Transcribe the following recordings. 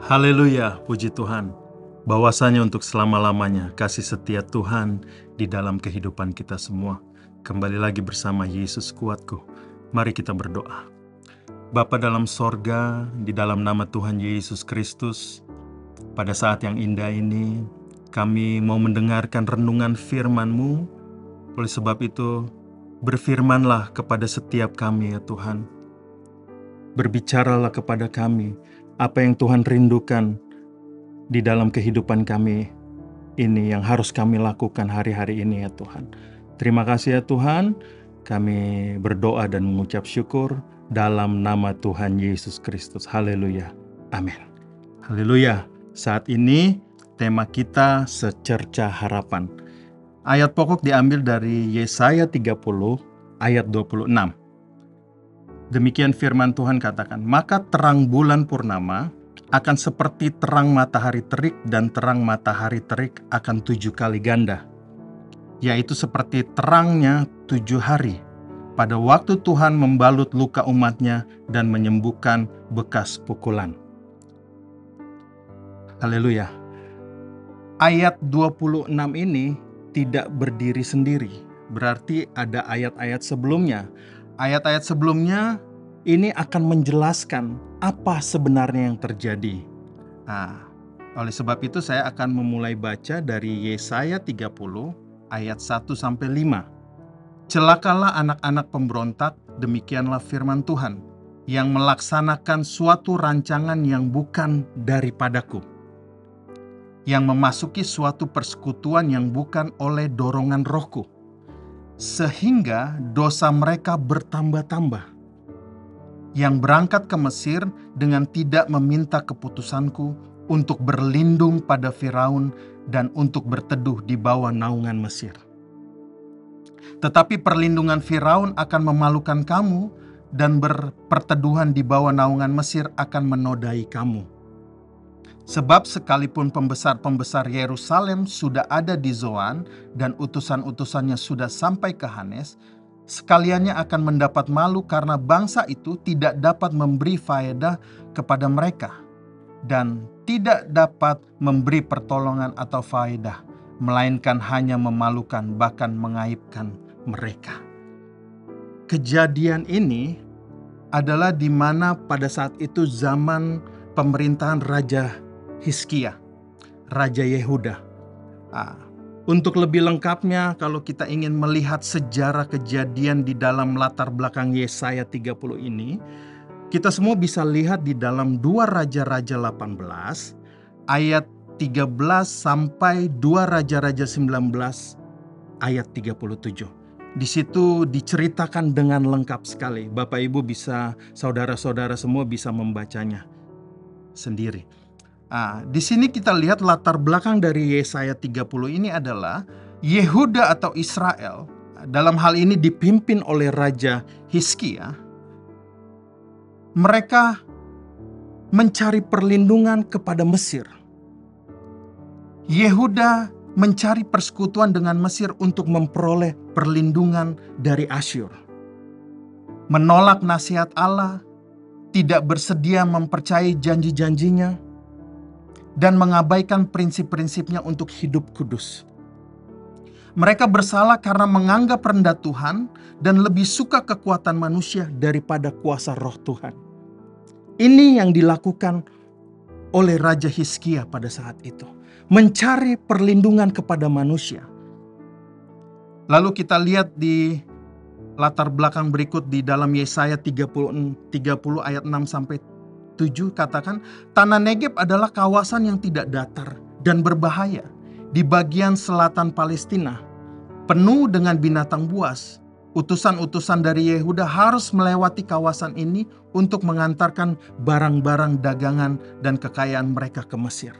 Haleluya, puji Tuhan. Bahwasanya untuk selama-lamanya kasih setia Tuhan di dalam kehidupan kita semua. Kembali lagi bersama Yesus kuatku. Mari kita berdoa. Bapa dalam sorga, di dalam nama Tuhan Yesus Kristus, pada saat yang indah ini, kami mau mendengarkan renungan firman-Mu. Oleh sebab itu, berfirmanlah kepada setiap kami ya Tuhan. Berbicaralah kepada kami apa yang Tuhan rindukan di dalam kehidupan kami ini yang harus kami lakukan hari-hari ini ya Tuhan. Terima kasih ya Tuhan, kami berdoa dan mengucap syukur dalam nama Tuhan Yesus Kristus. Haleluya. Amin. Haleluya. Saat ini tema kita secerca harapan. Ayat pokok diambil dari Yesaya 30 ayat 26. Demikian firman Tuhan katakan, maka terang bulan purnama akan seperti terang matahari terik dan terang matahari terik akan 7 kali ganda. Yaitu seperti terangnya 7 hari pada waktu Tuhan membalut luka umatnya dan menyembuhkan bekas pukulan. Haleluya. Ayat 26 ini tidak berdiri sendiri. Berarti ada ayat-ayat sebelumnya. Ayat-ayat sebelumnya ini akan menjelaskan apa sebenarnya yang terjadi. Oleh sebab itu saya akan memulai baca dari Yesaya 30 ayat 1-5. Celakalah anak-anak pemberontak, demikianlah firman Tuhan, yang melaksanakan suatu rancangan yang bukan daripadaku, yang memasuki suatu persekutuan yang bukan oleh dorongan rohku, sehingga dosa mereka bertambah-tambah, yang berangkat ke Mesir dengan tidak meminta keputusanku untuk berlindung pada Firaun dan untuk berteduh di bawah naungan Mesir. Tetapi perlindungan Firaun akan memalukan kamu dan berperteduhan di bawah naungan Mesir akan menodai kamu. Sebab sekalipun pembesar-pembesar Yerusalem sudah ada di Zoan dan utusan-utusannya sudah sampai ke Hanes, sekaliannya akan mendapat malu karena bangsa itu tidak dapat memberi faedah kepada mereka dan tidak dapat memberi pertolongan atau faedah, melainkan hanya memalukan bahkan mengaibkan mereka. Kejadian ini adalah di mana pada saat itu zaman pemerintahan Raja Hizkia, Raja Yehuda. Untuk lebih lengkapnya, kalau kita ingin melihat sejarah kejadian di dalam latar belakang Yesaya 30 ini, kita semua bisa lihat di dalam 2 Raja-Raja 18 ayat 13 sampai 2 Raja-Raja 19 ayat 37. Di situ diceritakan dengan lengkap sekali. Bapak Ibu bisa, saudara-saudara semua bisa membacanya sendiri. Di sini kita lihat latar belakang dari Yesaya 30 ini adalah Yehuda atau Israel, dalam hal ini dipimpin oleh Raja Hizkia. Mereka mencari perlindungan kepada Mesir. Yehuda mencari persekutuan dengan Mesir untuk memperoleh perlindungan dari Asyur. Menolak nasihat Allah, tidak bersedia mempercayai janji-janjinya, dan mengabaikan prinsip-prinsipnya untuk hidup kudus. Mereka bersalah karena menganggap rendah Tuhan dan lebih suka kekuatan manusia daripada kuasa roh Tuhan. Ini yang dilakukan oleh Raja Hizkia pada saat itu. Mencari perlindungan kepada manusia. Lalu kita lihat di latar belakang berikut di dalam Yesaya 30 ayat 6-7 katakan, tanah Negeb adalah kawasan yang tidak datar dan berbahaya di bagian selatan Palestina, penuh dengan binatang buas. Utusan-utusan dari Yehuda harus melewati kawasan ini untuk mengantarkan barang-barang dagangan dan kekayaan mereka ke Mesir.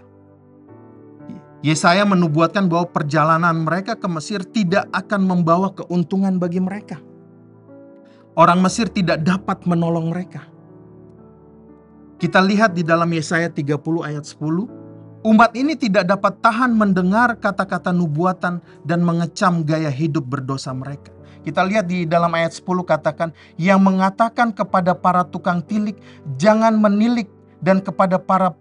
Yesaya menubuatkan bahwa perjalanan mereka ke Mesir tidak akan membawa keuntungan bagi mereka. Orang Mesir tidak dapat menolong mereka. Kita lihat di dalam Yesaya 30 ayat 10, umat ini tidak dapat tahan mendengar kata-kata nubuatan dan mengecam gaya hidup berdosa mereka. Kita lihat di dalam ayat 10 katakan, yang mengatakan kepada para tukang tilik, jangan menilik dan kepada para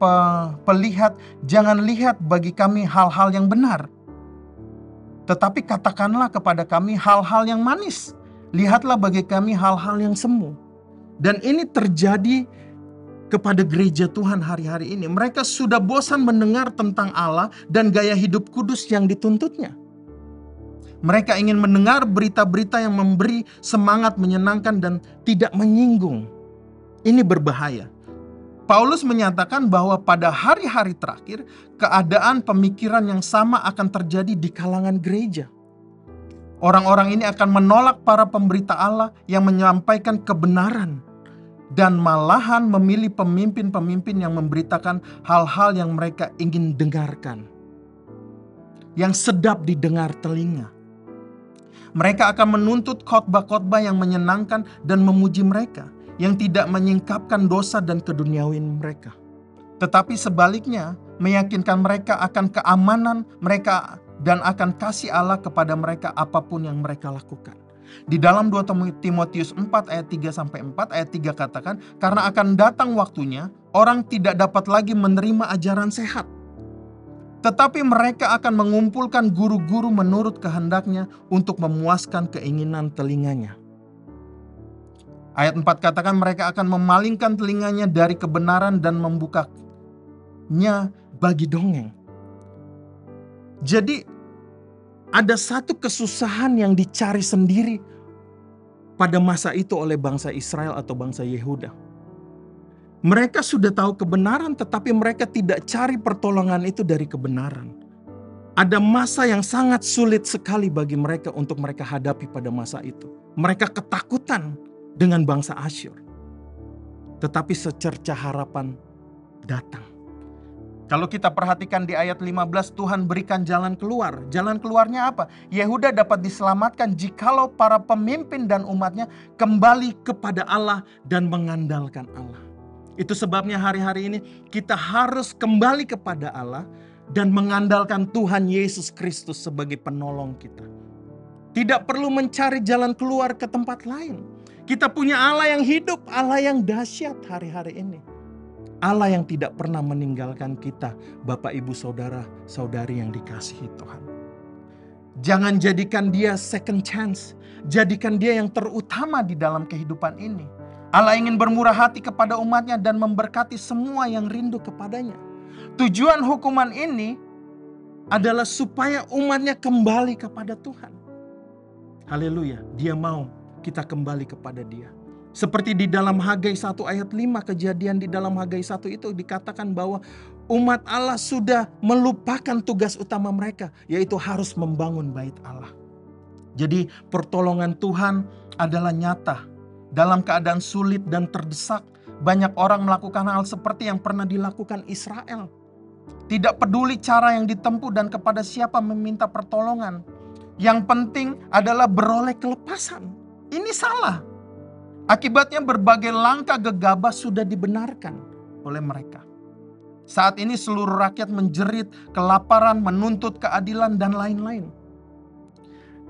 pelihat, jangan lihat bagi kami hal-hal yang benar, tetapi katakanlah kepada kami hal-hal yang manis. Lihatlah bagi kami hal-hal yang semu. Dan ini terjadi kepada gereja Tuhan hari-hari ini. Mereka sudah bosan mendengar tentang Allah dan gaya hidup kudus yang dituntutnya. Mereka ingin mendengar berita-berita yang memberi semangat, menyenangkan, dan tidak menyinggung. Ini berbahaya. Paulus menyatakan bahwa pada hari-hari terakhir, keadaan pemikiran yang sama akan terjadi di kalangan gereja. Orang-orang ini akan menolak para pemberita Allah yang menyampaikan kebenaran, dan malahan memilih pemimpin-pemimpin yang memberitakan hal-hal yang mereka ingin dengarkan, yang sedap didengar telinga. Mereka akan menuntut khotbah-khotbah yang menyenangkan dan memuji mereka, yang tidak menyingkapkan dosa dan keduniawian mereka. Tetapi sebaliknya, meyakinkan mereka akan keamanan mereka dan akan kasih Allah kepada mereka apapun yang mereka lakukan. Di dalam 2 Timotius 4 ayat 3-4, ayat 3 katakan, karena akan datang waktunya, orang tidak dapat lagi menerima ajaran sehat. Tetapi mereka akan mengumpulkan guru-guru menurut kehendaknya untuk memuaskan keinginan telinganya. Ayat 4 katakan mereka akan memalingkan telinganya dari kebenaran dan membukanya bagi dongeng. Jadi ada satu kesusahan yang dicari sendiri pada masa itu oleh bangsa Israel atau bangsa Yehuda. Mereka sudah tahu kebenaran, tetapi mereka tidak cari pertolongan itu dari kebenaran. Ada masa yang sangat sulit sekali bagi mereka untuk mereka hadapi pada masa itu. Mereka ketakutan dengan bangsa Asyur. Tetapi secerca harapan datang. Kalau kita perhatikan di ayat 15, Tuhan berikan jalan keluar. Jalan keluarnya apa? Yehuda dapat diselamatkan jikalau para pemimpin dan umatnya kembali kepada Allah dan mengandalkan Allah. Itu sebabnya hari-hari ini kita harus kembali kepada Allah dan mengandalkan Tuhan Yesus Kristus sebagai penolong kita. Tidak perlu mencari jalan keluar ke tempat lain. Kita punya Allah yang hidup, Allah yang dahsyat hari-hari ini. Allah yang tidak pernah meninggalkan kita, Bapak, Ibu, Saudara, Saudari yang dikasihi Tuhan. Jangan jadikan dia second chance. Jadikan dia yang terutama di dalam kehidupan ini. Allah ingin bermurah hati kepada umatnya dan memberkati semua yang rindu kepadanya. Tujuan hukuman ini adalah supaya umatnya kembali kepada Tuhan. Haleluya, dia mau kita kembali kepada dia. Seperti di dalam Hagai 1 ayat 5, kejadian di dalam Hagai 1 itu dikatakan bahwa umat Allah sudah melupakan tugas utama mereka, yaitu harus membangun bait Allah. Jadi pertolongan Tuhan adalah nyata. Dalam keadaan sulit dan terdesak, banyak orang melakukan hal seperti yang pernah dilakukan Israel. Tidak peduli cara yang ditempuh dan kepada siapa meminta pertolongan. Yang penting adalah beroleh kelepasan. Ini salah. Akibatnya berbagai langkah gegabah sudah dibenarkan oleh mereka. Saat ini seluruh rakyat menjerit kelaparan, menuntut keadilan, dan lain-lain.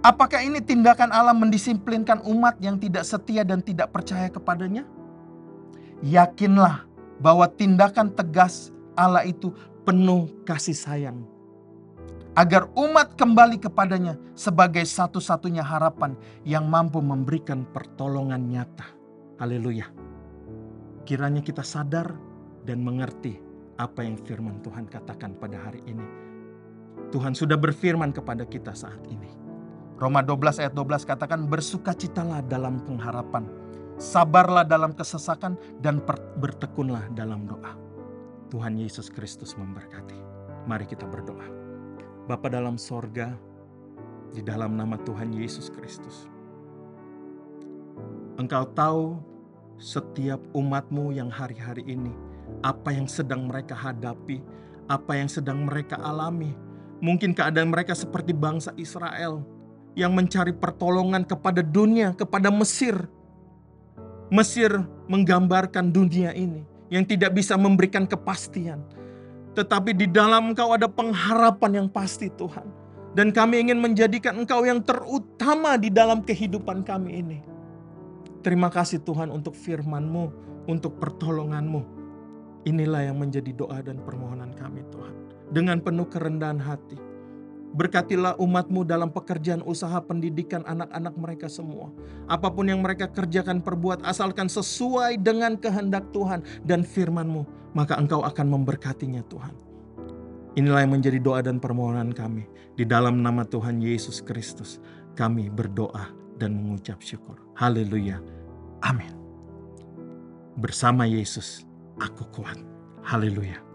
Apakah ini tindakan Allah mendisiplinkan umat yang tidak setia dan tidak percaya kepadanya? Yakinlah bahwa tindakan tegas Allah itu penuh kasih sayang. Agar umat kembali kepadanya sebagai satu-satunya harapan yang mampu memberikan pertolongan nyata. Haleluya. Kiranya kita sadar dan mengerti apa yang firman Tuhan katakan pada hari ini. Tuhan sudah berfirman kepada kita saat ini. Roma 12 ayat 12 katakan, bersukacitalah dalam pengharapan, sabarlah dalam kesesakan, dan bertekunlah dalam doa. Tuhan Yesus Kristus memberkati. Mari kita berdoa. Bapa dalam sorga, di dalam nama Tuhan Yesus Kristus, Engkau tahu setiap umat-Mu yang hari-hari ini, apa yang sedang mereka hadapi, apa yang sedang mereka alami. Mungkin keadaan mereka seperti bangsa Israel yang mencari pertolongan kepada dunia, kepada Mesir. Mesir menggambarkan dunia ini yang tidak bisa memberikan kepastian. Tetapi di dalam Engkau ada pengharapan yang pasti, Tuhan. Dan kami ingin menjadikan Engkau yang terutama di dalam kehidupan kami ini. Terima kasih Tuhan untuk firman-Mu, untuk pertolongan-Mu. Inilah yang menjadi doa dan permohonan kami Tuhan. Dengan penuh kerendahan hati, berkatilah umat-Mu dalam pekerjaan usaha pendidikan anak-anak mereka semua. Apapun yang mereka kerjakan perbuat, asalkan sesuai dengan kehendak Tuhan dan firman-Mu, maka Engkau akan memberkatinya Tuhan. Inilah yang menjadi doa dan permohonan kami. Di dalam nama Tuhan Yesus Kristus, kami berdoa dan mengucap syukur. Haleluya. Amin. Bersama Yesus, aku kuat. Haleluya.